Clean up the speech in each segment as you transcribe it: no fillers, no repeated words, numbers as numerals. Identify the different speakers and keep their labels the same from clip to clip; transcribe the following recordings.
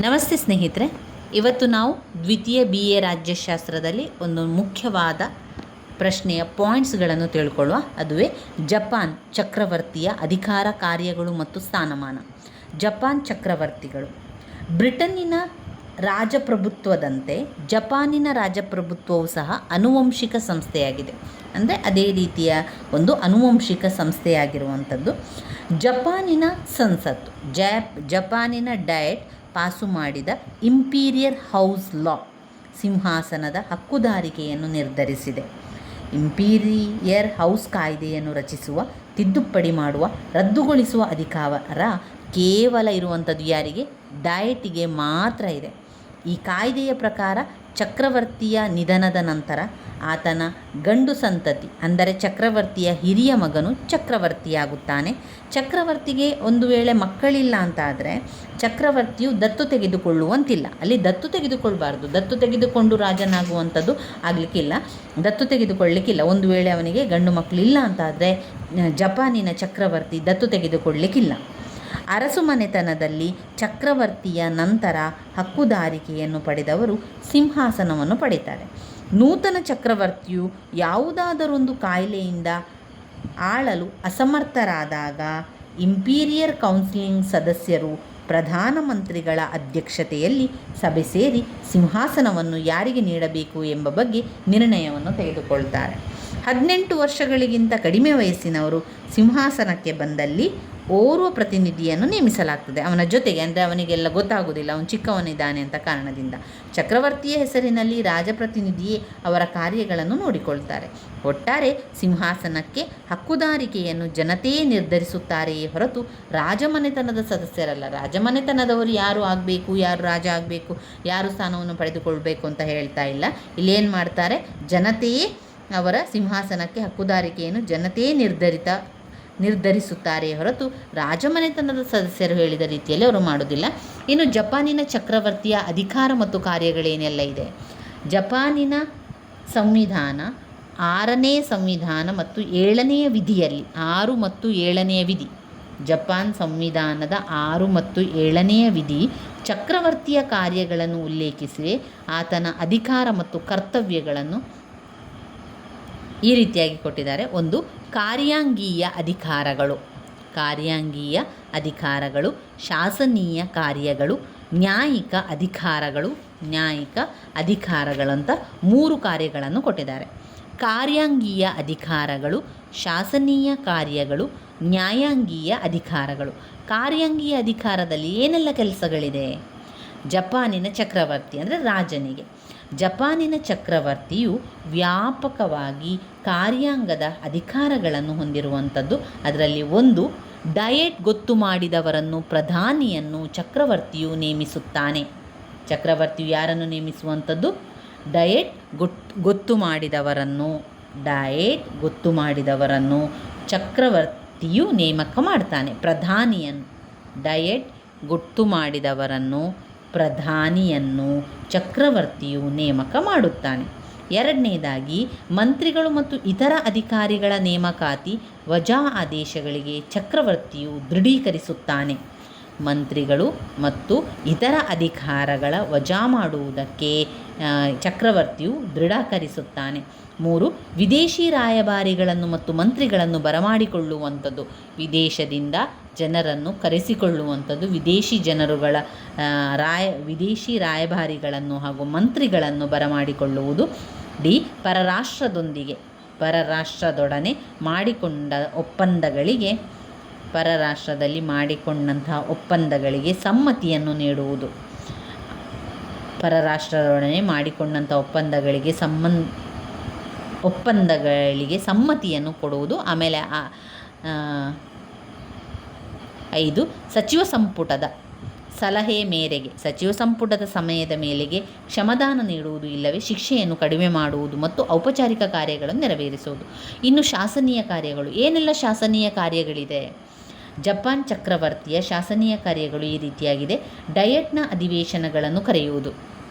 Speaker 1: ನಮಸ್ತೆ ಸ್ನೇಹಿತರೆ, ಇವತ್ತು ನಾವು ದ್ವಿತೀಯ BA ರಾಜ್ಯಶಾಸ್ತ್ರದಲ್ಲಿ ಒಂದು ಮುಖ್ಯವಾದ ಪ್ರಶ್ನೆಯ ಪಾಯಿಂಟ್ಸ್ಗಳನ್ನು ತಿಳ್ಕೊಳ್ಳುವ. ಅದುವೇ ಜಪಾನ್ ಚಕ್ರವರ್ತಿಯ ಅಧಿಕಾರ, ಕಾರ್ಯಗಳು ಮತ್ತು ಸ್ಥಾನಮಾನ. ಜಪಾನ್ ಚಕ್ರವರ್ತಿಗಳು ಬ್ರಿಟನ್ನಿನ ರಾಜಪ್ರಭುತ್ವದಂತೆ ಜಪಾನಿನ ರಾಜಪ್ರಭುತ್ವವು ಸಹ ಆನುವಂಶಿಕ ಸಂಸ್ಥೆಯಾಗಿದೆ. ಅಂದರೆ ಅದೇ ರೀತಿಯ ಒಂದು ಆನುವಂಶಿಕ ಸಂಸ್ಥೆಯಾಗಿರುವಂಥದ್ದು. ಜಪಾನಿನ ಸಂಸತ್ತು ಜಪಾನಿನ ಡಯಟ್ ಪಾಸು ಮಾಡಿದ ಇಂಪೀರಿಯರ್ ಹೌಸ್ ಲಾ ಸಿಂಹಾಸನದ ಹಕ್ಕುದಾರಿಕೆಯನ್ನು ನಿರ್ಧರಿಸಿದೆ. ಇಂಪೀರಿಯರ್ ಹೌಸ್ ಕಾಯ್ದೆಯನ್ನು ರಚಿಸುವ, ತಿದ್ದುಪಡಿ ಮಾಡುವ, ರದ್ದುಗೊಳಿಸುವ ಅಧಿಕಾರ ಕೇವಲ ಇರುವಂಥದ್ದು ಯಾರಿಗೆ? ಡಯಟಿಗೆ ಮಾತ್ರ ಇದೆ. ಈ ಕಾಯ್ದೆಯ ಪ್ರಕಾರ ಚಕ್ರವರ್ತಿಯ ನಿಧನದ ನಂತರ ಆತನ ಗಂಡು ಸಂತತಿ ಅಂದರೆ ಚಕ್ರವರ್ತಿಯ ಹಿರಿಯ ಮಗನು ಚಕ್ರವರ್ತಿಯಾಗುತ್ತಾನೆ. ಚಕ್ರವರ್ತಿಗೆ ಒಂದು ವೇಳೆ ಮಕ್ಕಳಿಲ್ಲ ಅಂತಾದರೆ ಚಕ್ರವರ್ತಿಯು ದತ್ತು ತೆಗೆದುಕೊಳ್ಳುವಂತಿಲ್ಲ. ಅಲ್ಲಿ ದತ್ತು ತೆಗೆದುಕೊಳ್ಬಾರ್ದು, ದತ್ತು ತೆಗೆದುಕೊಂಡು ರಾಜನಾಗುವಂಥದ್ದು ಆಗಲಿಕ್ಕಿಲ್ಲ, ದತ್ತು ತೆಗೆದುಕೊಳ್ಳಲಿಕ್ಕಿಲ್ಲ. ಒಂದು ವೇಳೆ ಅವನಿಗೆ ಗಂಡು ಮಕ್ಕಳಿಲ್ಲ ಅಂತಾದರೆ ಜಪಾನಿನ ಚಕ್ರವರ್ತಿ ದತ್ತು ತೆಗೆದುಕೊಳ್ಳಲಿಕ್ಕಿಲ್ಲ. ಅರಸುಮನೆತನದಲ್ಲಿ ಚಕ್ರವರ್ತಿಯ ನಂತರ ಹಕ್ಕುದಾರಿಕೆಯನ್ನು ಪಡೆದವರು ಸಿಂಹಾಸನವನ್ನು ಪಡೆಯುತ್ತಾರೆ. ನೂತನ ಚಕ್ರವರ್ತಿಯು ಯಾವುದಾದರೊಂದು ಕಾಯಿಲೆಯಿಂದ ಆಳಲು ಅಸಮರ್ಥರಾದಾಗ ಇಂಪೀರಿಯರ್ ಕೌನ್ಸಿಲಿಂಗ್ ಸದಸ್ಯರು ಪ್ರಧಾನಮಂತ್ರಿಗಳ ಅಧ್ಯಕ್ಷತೆಯಲ್ಲಿ ಸಭೆ ಸೇರಿ ಸಿಂಹಾಸನವನ್ನು ಯಾರಿಗೆ ನೀಡಬೇಕು ಎಂಬ ಬಗ್ಗೆ ನಿರ್ಣಯವನ್ನು ತೆಗೆದುಕೊಳ್ತಾರೆ. 18 ವರ್ಷಗಳಿಗಿಂತ ಕಡಿಮೆ ವಯಸ್ಸಿನವರು ಸಿಂಹಾಸನಕ್ಕೆ ಬಂದಲ್ಲಿ ಓರ್ವ ಪ್ರತಿನಿಧಿಯನ್ನು ನೇಮಿಸಲಾಗ್ತದೆ. ಅವನ ಜೊತೆಗೆ, ಅಂದರೆ ಅವನಿಗೆಲ್ಲ ಗೊತ್ತಾಗುವುದಿಲ್ಲ, ಅವನು ಚಿಕ್ಕವನಿದ್ದಾನೆ ಅಂತ ಕಾರಣದಿಂದ ಚಕ್ರವರ್ತಿಯ ಹೆಸರಿನಲ್ಲಿ ರಾಜಪ್ರತಿನಿಧಿಯೇ ಅವರ ಕಾರ್ಯಗಳನ್ನು ನೋಡಿಕೊಳ್ತಾರೆ. ಒಟ್ಟಾರೆ ಸಿಂಹಾಸನಕ್ಕೆ ಹಕ್ಕುದಾರಿಕೆಯನ್ನು ಜನತೆಯೇ ನಿರ್ಧರಿಸುತ್ತಾರೆಯೇ ಹೊರತು ರಾಜಮನೆತನದ ಸದಸ್ಯರಲ್ಲ. ರಾಜಮನೆತನದವರು ಯಾರು ಆಗಬೇಕು, ಯಾರು ರಾಜ ಆಗಬೇಕು, ಯಾರು ಸ್ಥಾನವನ್ನು ಪಡೆದುಕೊಳ್ಬೇಕು ಅಂತ ಹೇಳ್ತಾ ಇಲ್ಲ. ಇಲ್ಲೇನು ಮಾಡ್ತಾರೆ? ಜನತೆಯೇ ಅವರ ಸಿಂಹಾಸನಕ್ಕೆ ಹಕ್ಕುದಾರಿಕೆಯನ್ನು ಜನತೆಯೇ ನಿರ್ಧರಿಸುತ್ತಾರೆ ಹೊರತು ರಾಜಮನೆತನದ ಸದಸ್ಯರು ಹೇಳಿದ ರೀತಿಯಲ್ಲಿ ಅವರು ಮಾಡೋದಿಲ್ಲ. ಇನ್ನು ಜಪಾನಿನ ಚಕ್ರವರ್ತಿಯ ಅಧಿಕಾರ ಮತ್ತು ಕಾರ್ಯಗಳೇನೆಲ್ಲ ಇದೆ? ಜಪಾನಿನ ಸಂವಿಧಾನ 6ನೇ ಸಂವಿಧಾನ ಮತ್ತು 7ನೆಯ ವಿಧಿಯಲ್ಲಿ 6 ಮತ್ತು 7ನೆಯ ವಿಧಿ, ಜಪಾನ್ ಸಂವಿಧಾನದ 6 ಮತ್ತು 7ನೆಯ ವಿಧಿ ಚಕ್ರವರ್ತಿಯ ಕಾರ್ಯಗಳನ್ನು ಉಲ್ಲೇಖಿಸಿವೆ. ಆತನ ಅಧಿಕಾರ ಮತ್ತು ಕರ್ತವ್ಯಗಳನ್ನು ಈ ರೀತಿಯಾಗಿ ಕೊಟ್ಟಿದ್ದಾರೆ. ಒಂದು, ಕಾರ್ಯಾಂಗೀಯ ಅಧಿಕಾರಗಳು, ಶಾಸನೀಯ ಕಾರ್ಯಗಳು, ನ್ಯಾಯಿಕ ಅಧಿಕಾರಗಳಂತ 3 ಕಾರ್ಯಗಳನ್ನು ಕೊಟ್ಟಿದ್ದಾರೆ. ಕಾರ್ಯಾಂಗೀಯ ಅಧಿಕಾರಗಳು, ಶಾಸನೀಯ ಕಾರ್ಯಗಳು, ನ್ಯಾಯಾಂಗೀಯ ಅಧಿಕಾರಗಳು. ಕಾರ್ಯಾಂಗೀಯ ಅಧಿಕಾರದಲ್ಲಿ ಏನೆಲ್ಲ ಕೆಲಸಗಳಿದೆ? ಜಪಾನಿನ ಚಕ್ರವರ್ತಿ ಅಂದರೆ ರಾಜನಿಗೆ, ಜಪಾನಿನ ಚಕ್ರವರ್ತಿಯು ವ್ಯಾಪಕವಾಗಿ ಕಾರ್ಯಾಂಗದ ಅಧಿಕಾರಗಳನ್ನು ಹೊಂದಿರುವಂಥದ್ದು. ಅದರಲ್ಲಿ ಒಂದು, ಡಯಟ್ ಗೊತ್ತು ಮಾಡಿದವರನ್ನು, ಪ್ರಧಾನಿಯನ್ನು ಚಕ್ರವರ್ತಿಯು ನೇಮಿಸುತ್ತಾನೆ. ಚಕ್ರವರ್ತಿಯು ಯಾರನ್ನು ನೇಮಿಸುವಂಥದ್ದು? ಡಯಟ್ ಗೊತ್ತು ಮಾಡಿದವರನ್ನು ಚಕ್ರವರ್ತಿಯು ನೇಮಕ ಮಾಡ್ತಾನೆ. ಡಯಟ್ ಗೊತ್ತು ಮಾಡಿದವರನ್ನು ಪ್ರಧಾನಿಯನ್ನು ಚಕ್ರವರ್ತಿಯು ನೇಮಕ ಮಾಡುತ್ತಾನೆ. 2ನೇದಾಗಿ, ಮಂತ್ರಿಗಳು ಮತ್ತು ಇತರ ಅಧಿಕಾರಿಗಳ ನೇಮಕಾತಿ ವಜಾ ಆದೇಶಗಳಿಗೆ ಚಕ್ರವರ್ತಿಯು ದೃಢೀಕರಿಸುತ್ತಾನೆ. ಮಂತ್ರಿಗಳು ಮತ್ತು ಇತರ ಅಧಿಕಾರಗಳ ವಜಾ ಮಾಡುವುದಕ್ಕೆ ಚಕ್ರವರ್ತಿಯು ದೃಢೀಕರಿಸುತ್ತಾನೆ. 3, ವಿದೇಶಿ ರಾಯಭಾರಿಗಳನ್ನು ಮತ್ತು ಮಂತ್ರಿಗಳನ್ನು ಬರಮಾಡಿಕೊಳ್ಳುವಂಥದ್ದು. ವಿದೇಶದಿಂದ ಜನರನ್ನು ಕರೆಸಿಕೊಳ್ಳುವಂಥದ್ದು, ವಿದೇಶಿ ರಾಯಭಾರಿಗಳನ್ನು ಹಾಗೂ ಮಂತ್ರಿಗಳನ್ನು ಬರಮಾಡಿಕೊಳ್ಳುವುದು. ಡಿ, ಪರರಾಷ್ಟ್ರದೊಡನೆ ಮಾಡಿಕೊಂಡ ಮಾಡಿಕೊಂಡಂತಹ ಒಪ್ಪಂದಗಳಿಗೆ ಸಮ್ಮತಿಯನ್ನು ನೀಡುವುದು. ಪರರಾಷ್ಟ್ರದೊಡನೆ ಮಾಡಿಕೊಂಡಂಥ ಒಪ್ಪಂದಗಳಿಗೆ ಸಮ್ಮತಿಯನ್ನು ಕೊಡುವುದು. ಆಮೇಲೆ 5, ಸಚಿವ ಸಂಪುಟದ ಸಲಹೆ ಮೇರೆಗೆ, ಸಚಿವ ಸಂಪುಟದ ಸಮಯದ ಮೇಲೆಗೆ ಕ್ಷಮಾದಾನ ನೀಡುವುದು, ಇಲ್ಲವೇ ಶಿಕ್ಷೆಯನ್ನು ಕಡಿಮೆ ಮಾಡುವುದು ಮತ್ತು ಔಪಚಾರಿಕ ಕಾರ್ಯಗಳನ್ನು ನೆರವೇರಿಸುವುದು. ಇನ್ನು ಶಾಸನೀಯ ಕಾರ್ಯಗಳು, ಏನೆಲ್ಲ ಶಾಸನೀಯ ಕಾರ್ಯಗಳಿದೆ? ಜಪಾನ್ ಚಕ್ರವರ್ತಿಯ ಶಾಸನೀಯ ಕಾರ್ಯಗಳು ಈ ರೀತಿಯಾಗಿದೆ. ಡಯಟ್ನ ಅಧಿವೇಶನಗಳನ್ನು ಕರೆಯುವುದು.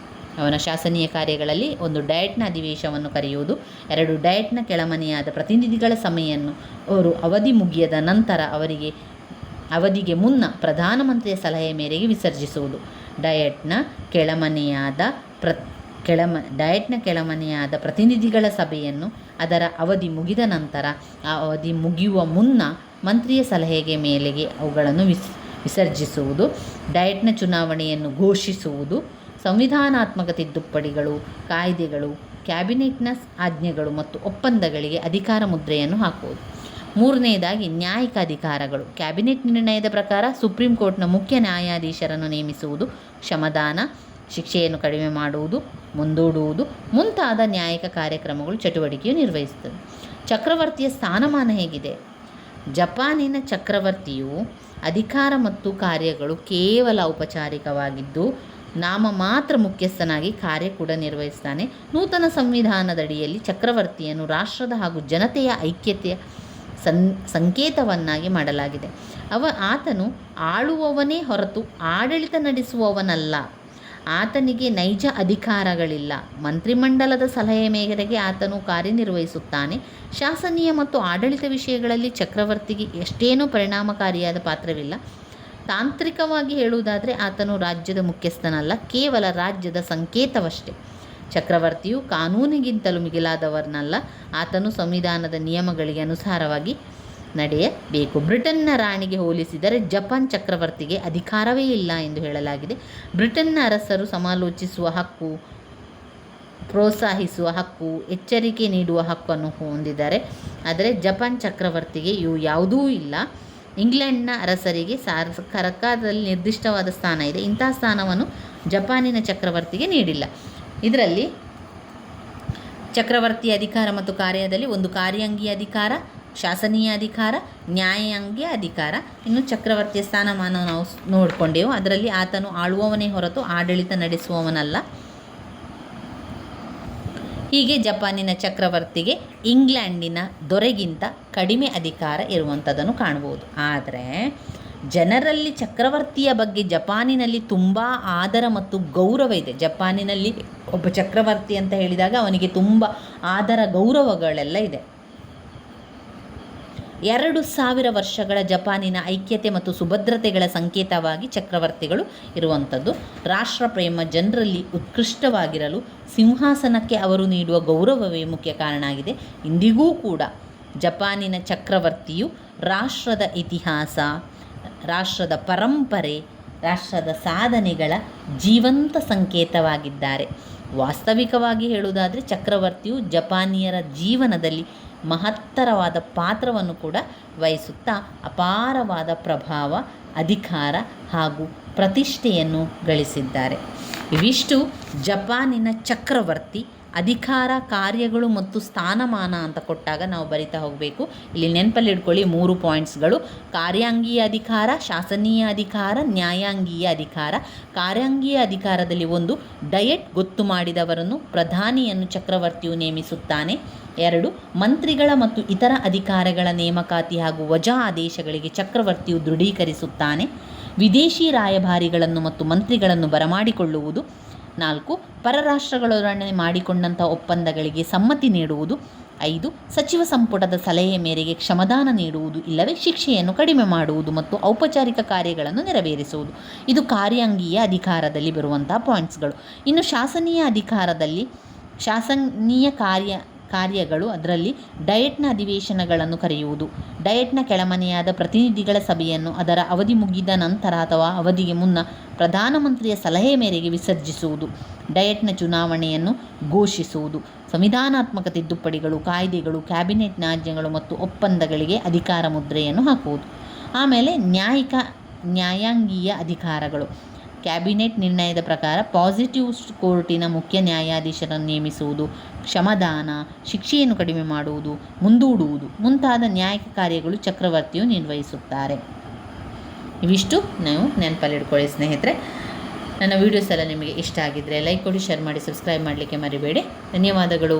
Speaker 1: ಅವನ ಶಾಸನೀಯ ಕಾರ್ಯಗಳಲ್ಲಿ 1, ಡಯಟ್ನ ಅಧಿವೇಶನವನ್ನು ಕರೆಯುವುದು. 2, ಡಯಟ್ನ ಕೆಳಮನೆಯಾದ ಪ್ರತಿನಿಧಿಗಳ ಸಭೆಯನ್ನು ಅವರು ಅವಧಿ ಮುಗಿಯದ ನಂತರ ಅವರಿಗೆ ಅವಧಿಗೆ ಮುನ್ನ ಪ್ರಧಾನಮಂತ್ರಿಯ ಸಲಹೆ ಮೇರೆಗೆ ವಿಸರ್ಜಿಸುವುದು. ಡಯಟ್ನ ಕೆಳಮನೆಯಾದ ಪ್ರತಿನಿಧಿಗಳ ಸಭೆಯನ್ನು ಅದರ ಅವಧಿ ಮುಗಿದ ನಂತರ ಆ ಅವಧಿ ಮುಗಿಯುವ ಮುನ್ನ ಮಂತ್ರಿಯ ಸಲಹೆಗೆ ಮೇಲೆಗೆ ಅವುಗಳನ್ನು ವಿಸರ್ಜಿಸುವುದು. ಡಯಟ್ನ ಚುನಾವಣೆಯನ್ನು ಘೋಷಿಸುವುದು. ಸಂವಿಧಾನಾತ್ಮಕ ತಿದ್ದುಪಡಿಗಳು, ಕಾಯ್ದೆಗಳು, ಕ್ಯಾಬಿನೆಟ್ನ ಆಜ್ಞೆಗಳು ಮತ್ತು ಒಪ್ಪಂದಗಳಿಗೆ ಅಧಿಕಾರ ಮುದ್ರೆಯನ್ನು ಹಾಕುವುದು. ಮೂರನೆಯದಾಗಿ ನ್ಯಾಯಿಕ ಅಧಿಕಾರಗಳು. ಕ್ಯಾಬಿನೆಟ್ ನಿರ್ಣಯದ ಪ್ರಕಾರ ಸುಪ್ರೀಂ ಕೋರ್ಟ್ನ ಮುಖ್ಯ ನ್ಯಾಯಾಧೀಶರನ್ನು ನೇಮಿಸುವುದು, ಕ್ಷಮದಾನ, ಶಿಕ್ಷೆಯನ್ನು ಕಡಿಮೆ ಮಾಡುವುದು, ಮುಂದೂಡುವುದು ಮುಂತಾದ ನ್ಯಾಯಿಕ ಕಾರ್ಯಕ್ರಮಗಳು ಚಟುವಟಿಕೆಯು ನಿರ್ವಹಿಸುತ್ತದೆ. ಚಕ್ರವರ್ತಿಯ ಸ್ಥಾನಮಾನ ಹೇಗಿದೆ? ಜಪಾನಿನ ಚಕ್ರವರ್ತಿಯು ಅಧಿಕಾರ ಮತ್ತು ಕಾರ್ಯಗಳು ಕೇವಲ ಔಪಚಾರಿಕವಾಗಿದ್ದು ನಾಮ ಮಾತ್ರ ಮುಖ್ಯಸ್ಥನಾಗಿ ಕಾರ್ಯ ಕೂಡ ನಿರ್ವಹಿಸ್ತಾನೆ. ನೂತನ ಸಂವಿಧಾನದಡಿಯಲ್ಲಿ ಚಕ್ರವರ್ತಿಯನ್ನು ರಾಷ್ಟ್ರದ ಹಾಗೂ ಜನತೆಯ ಐಕ್ಯತೆಯ ಸಂಕೇತವನ್ನಾಗಿ ಮಾಡಲಾಗಿದೆ. ಆತನು ಆಳುವವನೇ ಹೊರತು ಆಡಳಿತ ನಡೆಸುವವನಲ್ಲ. ಆತನಿಗೆ ನೈಜ ಅಧಿಕಾರಗಳಿಲ್ಲ. ಮಂತ್ರಿಮಂಡಲದ ಸಲಹೆ ಮೇರೆಗೆ ಆತನು ಕಾರ್ಯನಿರ್ವಹಿಸುತ್ತಾನೆ. ಶಾಸನೀಯ ಮತ್ತು ಆಡಳಿತ ವಿಷಯಗಳಲ್ಲಿ ಚಕ್ರವರ್ತಿಗೆ ಎಷ್ಟೇನೂ ಪರಿಣಾಮಕಾರಿಯಾದ ಪಾತ್ರವಿಲ್ಲ. ತಾಂತ್ರಿಕವಾಗಿ ಹೇಳುವುದಾದರೆ ಆತನು ರಾಜ್ಯದ ಮುಖ್ಯಸ್ಥನಲ್ಲ, ಕೇವಲ ರಾಜ್ಯದ ಸಂಕೇತವಷ್ಟೇ. ಚಕ್ರವರ್ತಿಯು ಕಾನೂನಿಗಿಂತಲೂ ಮಿಗಿಲಾದವನಲ್ಲ. ಆತನು ಸಂವಿಧಾನದ ನಿಯಮಗಳಿಗೆ ಅನುಸಾರವಾಗಿ ನಡೆಯಬೇಕು. ಬ್ರಿಟನ್ನ ರಾಣಿಗೆ ಹೋಲಿಸಿದರೆ ಜಪಾನ್ ಚಕ್ರವರ್ತಿಗೆ ಅಧಿಕಾರವೇ ಇಲ್ಲ ಎಂದು ಹೇಳಲಾಗಿದೆ. ಬ್ರಿಟನ್ನ ಅರಸರು ಸಮಾಲೋಚಿಸುವ ಹಕ್ಕು, ಪ್ರೋತ್ಸಾಹಿಸುವ ಹಕ್ಕು, ಎಚ್ಚರಿಕೆ ನೀಡುವ ಹಕ್ಕನ್ನು ಹೊಂದಿದ್ದಾರೆ. ಆದರೆ ಜಪಾನ್ ಚಕ್ರವರ್ತಿಗೆ ಇವು ಯಾವುದೂ ಇಲ್ಲ. ಇಂಗ್ಲೆಂಡ್ನ ಅರಸರಿಗೆ ಸರ್ಕಾರದಲ್ಲಿ ನಿರ್ದಿಷ್ಟವಾದ ಸ್ಥಾನ ಇದೆ. ಇಂತಹ ಸ್ಥಾನವನ್ನು ಜಪಾನಿನ ಚಕ್ರವರ್ತಿಗೆ ನೀಡಿಲ್ಲ. ಇದರಲ್ಲಿ ಚಕ್ರವರ್ತಿಯ ಅಧಿಕಾರ ಮತ್ತು ಕಾರ್ಯದಲ್ಲಿ ಒಂದು ಕಾರ್ಯಾಂಗೀಯ ಅಧಿಕಾರ, ಶಾಸನೀಯ ಅಧಿಕಾರ, ನ್ಯಾಯಾಂಗೀಯ ಅಧಿಕಾರ. ಇನ್ನು ಚಕ್ರವರ್ತಿಯ ಸ್ಥಾನಮಾನ ನಾವು ನೋಡಿಕೊಂಡೆವು. ಅದರಲ್ಲಿ ಆತನು ಆಳುವವನೇ ಹೊರತು ಆಡಳಿತ ನಡೆಸುವವನಲ್ಲ. ಹೀಗೆ ಜಪಾನಿನ ಚಕ್ರವರ್ತಿಗೆ ಇಂಗ್ಲೆಂಡಿನ ದೊರೆಗಿಂತ ಕಡಿಮೆ ಅಧಿಕಾರ ಇರುವಂಥದ್ದನ್ನು ಕಾಣಬಹುದು. ಆದರೆ ಜನರಲ್ಲಿ ಚಕ್ರವರ್ತಿಯ ಬಗ್ಗೆ ಜಪಾನಿನಲ್ಲಿ ತುಂಬ ಆದರ ಮತ್ತು ಗೌರವ ಇದೆ. ಜಪಾನಿನಲ್ಲಿ ಒಬ್ಬ ಚಕ್ರವರ್ತಿ ಅಂತ ಹೇಳಿದಾಗ ಅವನಿಗೆ ತುಂಬ ಆದರ ಗೌರವಗಳೆಲ್ಲ ಇದೆ. 2000 ವರ್ಷಗಳ ಜಪಾನಿನ ಐಕ್ಯತೆ ಮತ್ತು ಸುಭದ್ರತೆಗಳ ಸಂಕೇತವಾಗಿ ಚಕ್ರವರ್ತಿಗಳು ಇರುವಂಥದ್ದು. ರಾಷ್ಟ್ರಪ್ರೇಮ ಜನರಲ್ಲಿ ಉತ್ಕೃಷ್ಟವಾಗಿರಲು ಸಿಂಹಾಸನಕ್ಕೆ ಅವರು ನೀಡುವ ಗೌರವವೇ ಮುಖ್ಯ ಕಾರಣ ಆಗಿದೆ. ಇಂದಿಗೂ ಕೂಡ ಜಪಾನಿನ ಚಕ್ರವರ್ತಿಯು ರಾಷ್ಟ್ರದ ಇತಿಹಾಸ, ರಾಷ್ಟ್ರದ ಪರಂಪರೆ, ರಾಷ್ಟ್ರದ ಸಾಧನೆಗಳ ಜೀವಂತ ಸಂಕೇತವಾಗಿದ್ದಾರೆ. ವಾಸ್ತವಿಕವಾಗಿ ಹೇಳುವುದಾದರೆ ಚಕ್ರವರ್ತಿಯು ಜಪಾನಿಯರ ಜೀವನದಲ್ಲಿ ಮಹತ್ತರವಾದ ಪಾತ್ರವನ್ನು ಕೂಡ ವಹಿಸುತ್ತಾ ಅಪಾರವಾದ ಪ್ರಭಾವ, ಅಧಿಕಾರ ಹಾಗೂ ಪ್ರತಿಷ್ಠೆಯನ್ನು ಗಳಿಸಿದ್ದಾರೆ. ಇವಿಷ್ಟು ಜಪಾನಿನ ಚಕ್ರವರ್ತಿ ಅಧಿಕಾರ, ಕಾರ್ಯಗಳು ಮತ್ತು ಸ್ಥಾನಮಾನ ಅಂತ ಕೊಟ್ಟಾಗ ನಾವು ಬರಿತಾ ಹೋಗಬೇಕು. ಇಲ್ಲಿ ನೆನಪಲ್ಲಿ ಇಟ್ಕೊಳ್ಳಿ 3 ಪಾಯಿಂಟ್ಸ್ಗಳು: ಕಾರ್ಯಾಂಗೀಯ ಅಧಿಕಾರ, ಶಾಸನೀಯ ಅಧಿಕಾರ, ನ್ಯಾಯಾಂಗೀಯ ಅಧಿಕಾರ. ಕಾರ್ಯಾಂಗೀಯ ಅಧಿಕಾರದಲ್ಲಿ 1, ಡಯಟ್ ಗೊತ್ತು ಮಾಡಿದವರನ್ನು ಪ್ರಧಾನಿಯನ್ನು ಚಕ್ರವರ್ತಿಯು ನೇಮಿಸುತ್ತಾನೆ. 2, ಮಂತ್ರಿಗಳ ಮತ್ತು ಇತರ ಅಧಿಕಾರಿಗಳ ನೇಮಕಾತಿ ಹಾಗೂ ವಜಾ ಆದೇಶಗಳಿಗೆ ಚಕ್ರವರ್ತಿಯು ದೃಢೀಕರಿಸುತ್ತಾನೆ. ವಿದೇಶಿ ರಾಯಭಾರಿಗಳನ್ನು ಮತ್ತು ಮಂತ್ರಿಗಳನ್ನು ಬರಮಾಡಿಕೊಳ್ಳುವುದು. 4, ಪರರಾಷ್ಟ್ರಗಳೊಡನೆ ಮಾಡಿಕೊಂಡಂಥ ಒಪ್ಪಂದಗಳಿಗೆ ಸಮ್ಮತಿ ನೀಡುವುದು. 5, ಸಚಿವ ಸಂಪುಟದ ಸಲಹೆ ಮೇರೆಗೆ ಕ್ಷಮದಾನ ನೀಡುವುದು ಇಲ್ಲವೇ ಶಿಕ್ಷೆಯನ್ನು ಕಡಿಮೆ ಮಾಡುವುದು ಮತ್ತು ಔಪಚಾರಿಕ ಕಾರ್ಯಗಳನ್ನು ನೆರವೇರಿಸುವುದು. ಇದು ಕಾರ್ಯಾಂಗೀಯ ಅಧಿಕಾರದಲ್ಲಿ ಬರುವಂಥ ಪಾಯಿಂಟ್ಸ್ಗಳು. ಇನ್ನು ಶಾಸನೀಯ ಅಧಿಕಾರದಲ್ಲಿ ಶಾಸನೀಯ ಕಾರ್ಯಗಳು, ಅದರಲ್ಲಿ ಡಯಟ್ನ ಅಧಿವೇಶನಗಳನ್ನು ಕರೆಯುವುದು, ಡಯಟ್ನ ಕೆಳಮನೆಯಾದ ಪ್ರತಿನಿಧಿಗಳ ಸಭೆಯನ್ನು ಅದರ ಅವಧಿ ಮುಗಿದ ನಂತರ ಅಥವಾ ಅವಧಿಗೆ ಮುನ್ನ ಪ್ರಧಾನಮಂತ್ರಿಯ ಸಲಹೆ ಮೇರೆಗೆ ವಿಸರ್ಜಿಸುವುದು, ಡಯಟ್ನ ಚುನಾವಣೆಯನ್ನು ಘೋಷಿಸುವುದು, ಸಂವಿಧಾನಾತ್ಮಕ ತಿದ್ದುಪಡಿಗಳು, ಕಾಯ್ದೆಗಳು, ಕ್ಯಾಬಿನೆಟ್ನ ಆಜ್ಞೆಗಳು ಮತ್ತು ಒಪ್ಪಂದಗಳಿಗೆ ಅಧಿಕಾರ ಮುದ್ರೆಯನ್ನು ಹಾಕುವುದು. ಆಮೇಲೆ ನ್ಯಾಯಾಂಗೀಯ ಅಧಿಕಾರಗಳು. ಕ್ಯಾಬಿನೆಟ್ ನಿರ್ಣಯದ ಪ್ರಕಾರ ಪಾಸಿಟಿವ್ ಕೋರ್ಟಿನ ಮುಖ್ಯ ನ್ಯಾಯಾಧೀಶರನ್ನು ನೇಮಿಸುವುದು, ಕ್ಷಮದಾನ, ಶಿಕ್ಷೆಯನ್ನು ಕಡಿಮೆ ಮಾಡುವುದು, ಮುಂದೂಡುವುದು ಮುಂತಾದ ನ್ಯಾಯಿಕ ಕಾರ್ಯಗಳು ಚಕ್ರವರ್ತಿಯು ನಿರ್ವಹಿಸುತ್ತಾರೆ. ಇವಿಷ್ಟು ನಾವು ನೆನಪಲ್ಲಿಟ್ಕೊಳ್ಳಿ ಸ್ನೇಹಿತರೆ. ನನ್ನ ವೀಡಿಯೋಸ್ ಎಲ್ಲ ನಿಮಗೆ ಇಷ್ಟ ಆಗಿದ್ದರೆ ಲೈಕ್ ಕೊಡಿ, ಶೇರ್ ಮಾಡಿ, ಸಬ್ಸ್ಕ್ರೈಬ್ ಮಾಡಲಿಕ್ಕೆ ಮರಿಬೇಡಿ. ಧನ್ಯವಾದಗಳು.